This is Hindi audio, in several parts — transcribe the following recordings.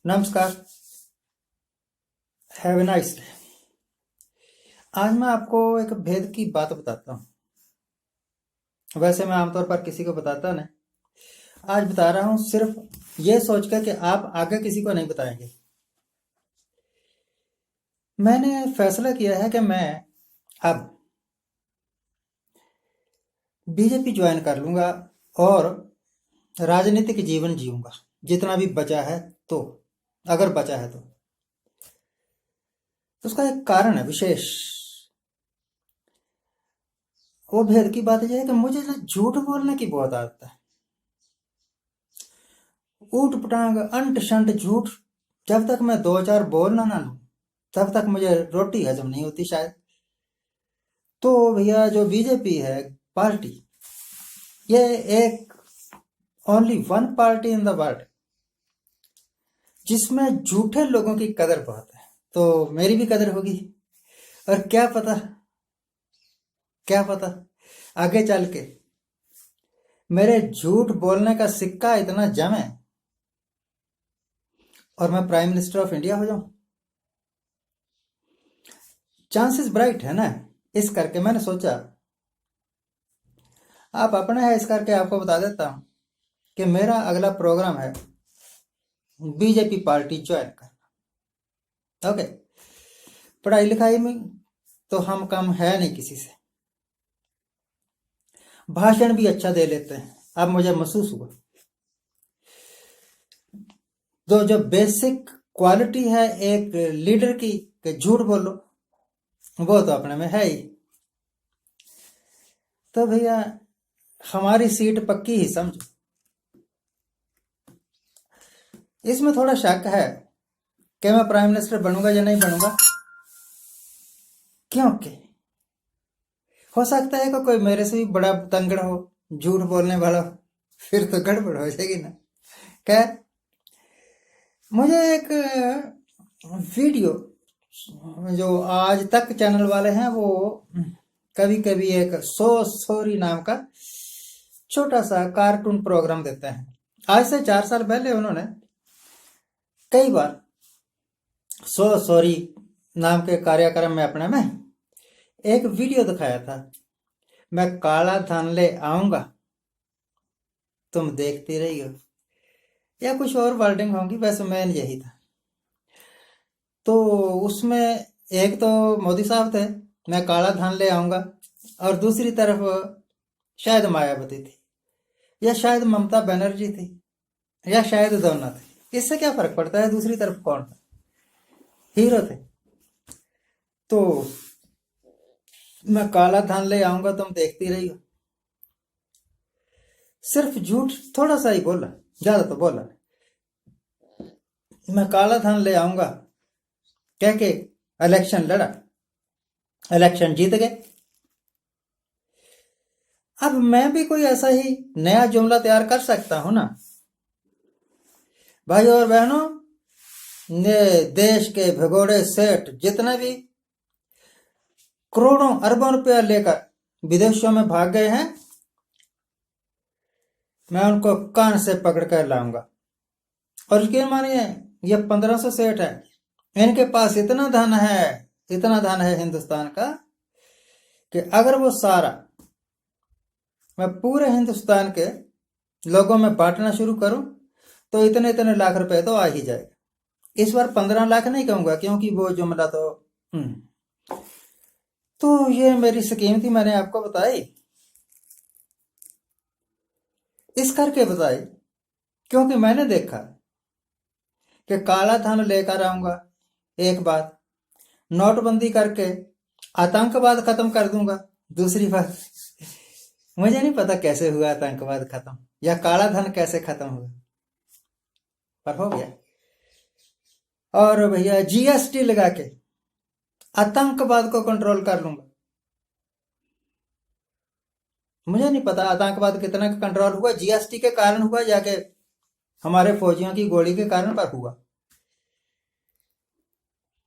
नमस्कार। Have a nice day. आज मैं आपको एक भेद की बात बताता हूँ। वैसे मैं आमतौर पर किसी को बताता नहीं, आज बता रहा हूँ सिर्फ ये सोचकर कि आप आगे किसी को नहीं बताएंगे। मैंने फैसला किया है कि मैं अब बीजेपी ज्वाइन कर लूंगा और राजनीतिक जीवन जीऊंगा जितना भी बचा है। तो अगर बचा है तो उसका एक कारण है विशेष। वो भेद की बात यह है कि मुझे ना झूठ बोलने की बहुत आदत है। ऊट पटांग अंट शंट झूठ जब तक मैं दो चार बोल ना लूं तब तक मुझे रोटी हजम नहीं होती शायद। तो भैया जो बीजेपी है पार्टी, ये एक only one party in the world जिसमें झूठे लोगों की कदर बहुत है। तो मेरी भी कदर होगी। और क्या पता आगे चल के मेरे झूठ बोलने का सिक्का इतना जमे और मैं प्राइम मिनिस्टर ऑफ इंडिया हो जाऊं। चांसेस ब्राइट है ना। इस करके मैंने सोचा आप अपने है, इस करके आपको बता देता हूं कि मेरा अगला प्रोग्राम है बीजेपी पार्टी ज्वाइन करना। ओके, पढ़ाई लिखाई में तो हम कम है नहीं किसी से, भाषण भी अच्छा दे लेते हैं। अब मुझे महसूस हुआ तो जो बेसिक क्वालिटी है एक लीडर की कि झूठ बोलो, वो तो अपने में है ही। तो भैया हमारी सीट पक्की ही समझो। इसमें थोड़ा शक है कि मैं प्राइम मिनिस्टर बनूंगा या नहीं बनूंगा, क्योंकि हो सकता है कि कोई मेरे से भी बड़ा तंगड़ हो, झूठ बोलने वाला, फिर तो गड़बड़ हो जाएगी ना। खैर, मुझे एक वीडियो जो आज तक चैनल वाले हैं वो कभी कभी एक सो सॉरी नाम का छोटा सा कार्टून प्रोग्राम देते हैं। आज से 4 साल पहले उन्होंने कई बार सो सॉरी नाम के कार्यक्रम में अपने में एक वीडियो दिखाया था। मैं काला धन ले आऊंगा तुम देखती रही हो, या कुछ और वर्डिंग होंगी, वैसे मैन यही था। तो उसमें एक तो मोदी साहब थे, मैं काला धन ले आऊंगा, और दूसरी तरफ शायद मायावती थी, या शायद ममता बनर्जी थी, या शायद दोनों थे। इससे क्या फर्क पड़ता है दूसरी तरफ कौन था, हीरो थे। तो मैं काला धन ले आऊंगा तुम देखती रही हो, सिर्फ झूठ थोड़ा सा ही बोला, ज्यादा तो बोला नहीं। मैं काला धन ले आऊंगा कह के इलेक्शन लड़ा, इलेक्शन जीत गए। अब मैं भी कोई ऐसा ही नया जुमला तैयार कर सकता हूं ना। भाई और बहनों, ने देश के भगोड़े सेठ जितने भी करोड़ों अरबों रुपया लेकर विदेशों में भाग गए हैं, मैं उनको कान से पकड़ कर लाऊंगा। और यकीन मानिए ये 1500 सेठ है, इनके पास इतना धन है हिंदुस्तान का कि अगर वो सारा मैं पूरे हिंदुस्तान के लोगों में बांटना शुरू करूं तो इतने इतने लाख रुपए तो आ ही जाएगा। इस बार 15 लाख नहीं कहूंगा क्योंकि वो जुमला तो ये मेरी स्कीम थी, मैंने आपको बताई। इस करके बताई क्योंकि मैंने देखा कि काला धन लेकर आऊंगा एक बात, नोटबंदी करके आतंकवाद खत्म कर दूंगा दूसरी बात। मुझे नहीं पता कैसे हुआ आतंकवाद खत्म या काला धन कैसे खत्म हुआ, पर हो गया। और भैया जीएसटी लगा के आतंकवाद को कंट्रोल कर लूंगा। मुझे नहीं पता आतंकवाद कितना का कंट्रोल हुआ, जीएसटी के कारण हुआ जाके हमारे फौजियों की गोली के कारण पर हुआ।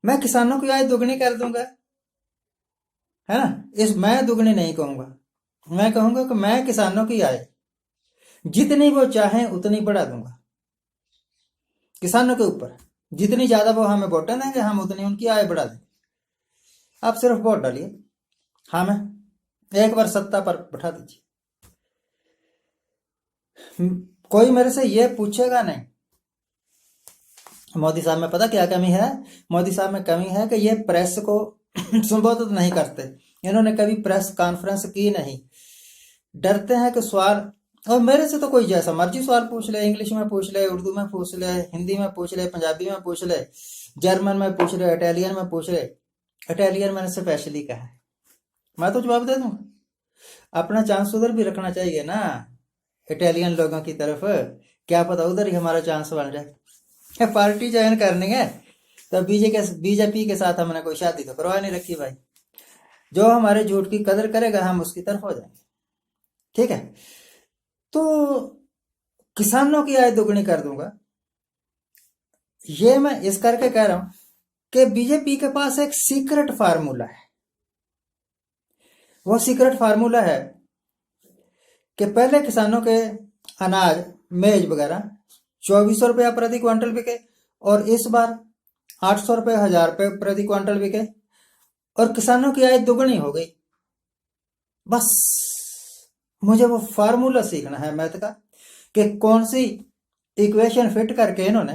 मैं किसानों की आय दुगनी कर दूंगा, है ना। इस मैं दुगनी नहीं कहूंगा, मैं कहूंगा कि मैं किसानों की आय जितनी वो चाहें उतनी बढ़ा दूंगा किसानों के ऊपर। जितनी ज्यादा वो हमें वोटें देंगे हम उतनी उनकी आय बढ़ा देंगे। आप सिर्फ वोट डालिए, हमें एक बार सत्ता पर बैठा दीजिए। कोई मेरे से ये पूछेगा नहीं मोदी साहब में पता क्या कमी है। मोदी साहब में कमी है कि ये प्रेस को संबोधित नहीं करते। इन्होंने कभी प्रेस कॉन्फ्रेंस की नहीं, डरते हैं कि सवाल, और मेरे से तो कोई जैसा मर्जी सवाल पूछ ले, इंग्लिश में पूछ ले, उर्दू में पूछ ले, हिंदी में पूछ ले, पंजाबी में पूछ ले, जर्मन में पूछ ले, इटालियन में पूछ ले। इटालियन मैंने स्पेशली कहा है, मैं तो जवाब दे दूं। अपना चांस उधर भी रखना चाहिए ना, इटालियन लोगों की तरफ, क्या पता उधर ही हमारा चांस बन जाए। पार्टी ज्वाइन करनी है तो बीजेपी के साथ हमने कोई शादी तो करवा नहीं रखी भाई। जो हमारे झूठ की कदर करेगा हम उसकी तरफ हो जाएंगे, ठीक है। तो किसानों की आय दोगुनी कर दूंगा, ये मैं इस करके कह रहा हूं कि बीजेपी के पास एक सीक्रेट फार्मूला है। वो सीक्रेट फार्मूला है कि पहले किसानों के अनाज, मेज वगैरह 2400 रुपया प्रति क्विंटल बिके, और इस बार 800 रुपये, 1000 रुपये प्रति क्विंटल बिके, और किसानों की आय दोगुनी हो गई। बस मुझे वो फार्मूला सीखना है मैथ का कि कौन सी इक्वेशन फिट करके इन्होंने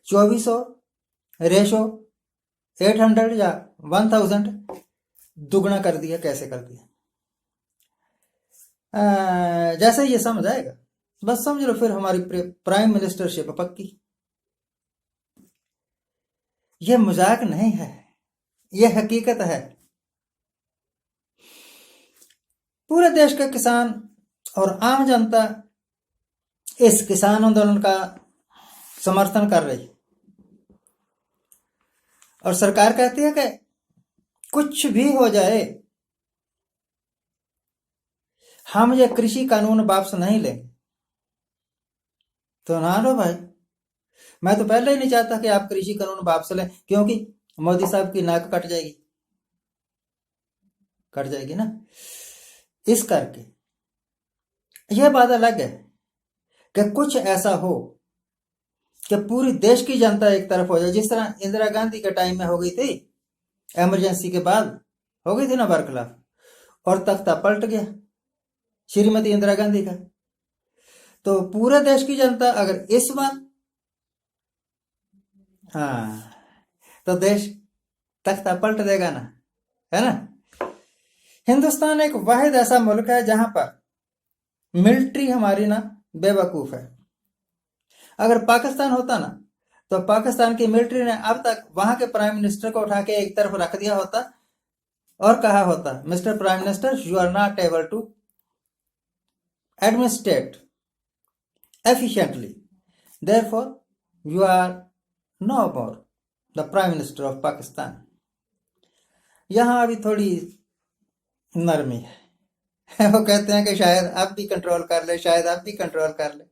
2400 रेशो 800 या 1000 दुगना कर दिया, कैसे कर दिया। जैसे ये समझ आएगा बस समझ लो फिर हमारी प्राइम मिनिस्टरशिप पक्की। ये मजाक नहीं है, ये हकीकत है। पूरे देश के किसान और आम जनता इस किसान आंदोलन का समर्थन कर रही, और सरकार कहती है कि कुछ भी हो जाए हम ये कृषि कानून वापस नहीं लेंगे। तो ना लो भाई, मैं तो पहले ही नहीं चाहता कि आप कृषि कानून वापस लें, क्योंकि मोदी साहब की नाक कट जाएगी ना। इस करके यह बात अलग है कि कुछ ऐसा हो कि पूरी देश की जनता एक तरफ हो जाए, जिस तरह इंदिरा गांधी के टाइम में हो गई थी, इमरजेंसी के बाद हो गई थी ना बरखलाफ, और तख्ता पलट गया श्रीमती इंदिरा गांधी का। तो पूरे देश की जनता अगर इस बार, हाँ, तो देश तख्ता पलट देगा ना, है ना। हिंदुस्तान एक वाहिद ऐसा मुल्क है जहां पर मिलिट्री हमारी ना बेवकूफ है। अगर पाकिस्तान होता ना तो पाकिस्तान की मिलिट्री ने अब तक वहां के प्राइम मिनिस्टर को उठा के एक तरफ रख दिया होता और कहा होता, mister prime minister, you are not able to administrate efficiently, therefore you are no more the prime minister of Pakistan। यहां अभी थोड़ी नरमी है। वो कहते हैं कि शायद आप भी कंट्रोल कर ले, शायद आप भी कंट्रोल कर ले।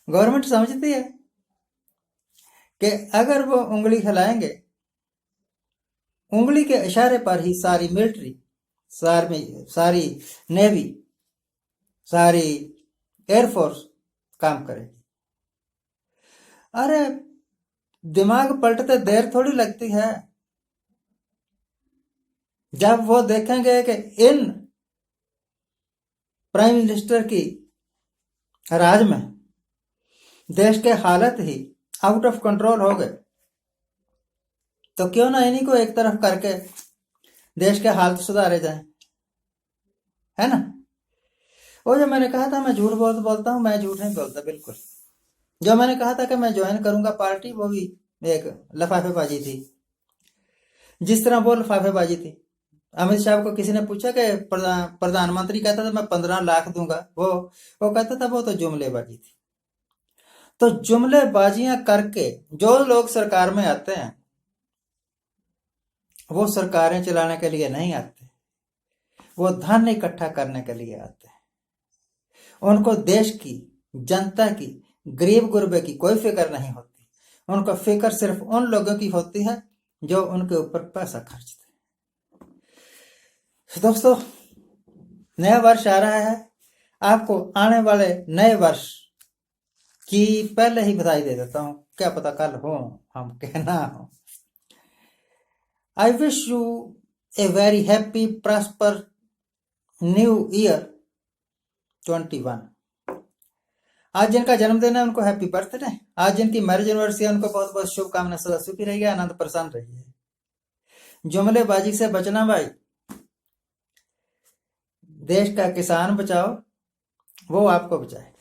गवर्नमेंट समझती है कि अगर वो उंगली हिलाएंगे, उंगली के इशारे पर ही सारी मिलिट्री, सारी नेवी, सारी एयरफोर्स काम करेगी। अरे दिमाग पलटते देर थोड़ी लगती है। जब वो देखेंगे कि इन प्राइम मिनिस्टर की राज में देश के हालत ही आउट ऑफ कंट्रोल हो गए, तो क्यों ना इन्हीं को एक तरफ करके देश के हालत सुधारे जाए, है ना। वो जो मैंने कहा था मैं झूठ बोलता हूं, मैं झूठ नहीं बोलता बिल्कुल। जो मैंने कहा था कि मैं ज्वाइन करूंगा पार्टी, वो भी एक लफाफेबाजी थी। जिस तरह वो लफाफेबाजी थी, अमित शाह को किसी ने पूछा कि प्रधानमंत्री कहता था मैं 15 लाख दूंगा, वो कहता था वो तो जुमलेबाजी थी। तो जुमलेबाजियां करके जो लोग सरकार में आते हैं वो सरकारें चलाने के लिए नहीं आते, वो धन इकट्ठा करने के लिए आते हैं। उनको देश की, जनता की, गरीब गुरबे की कोई फिक्र नहीं होती। उनको फिक्र सिर्फ उन लोगों की होती है जो उनके ऊपर पैसा खर्चते हैं। दोस्तों, नया वर्ष आ रहा है, आपको आने वाले नए वर्ष कि पहले ही बधाई दे देता हूँ, क्या पता कल हो हम कहना हो। I wish U a very happy prosper new year 21। आज जिनका जन्मदिन है उनको हैप्पी बर्थडे। आज जिनकी मैरिज एनिवर्सरी है उनको बहुत बहुत शुभकामनाएं। सदा सुखी रहिए, आनंद परेशान रहिए। जुमलेबाजी से बचना भाई। देश का किसान बचाओ, वो आपको बचाएगा।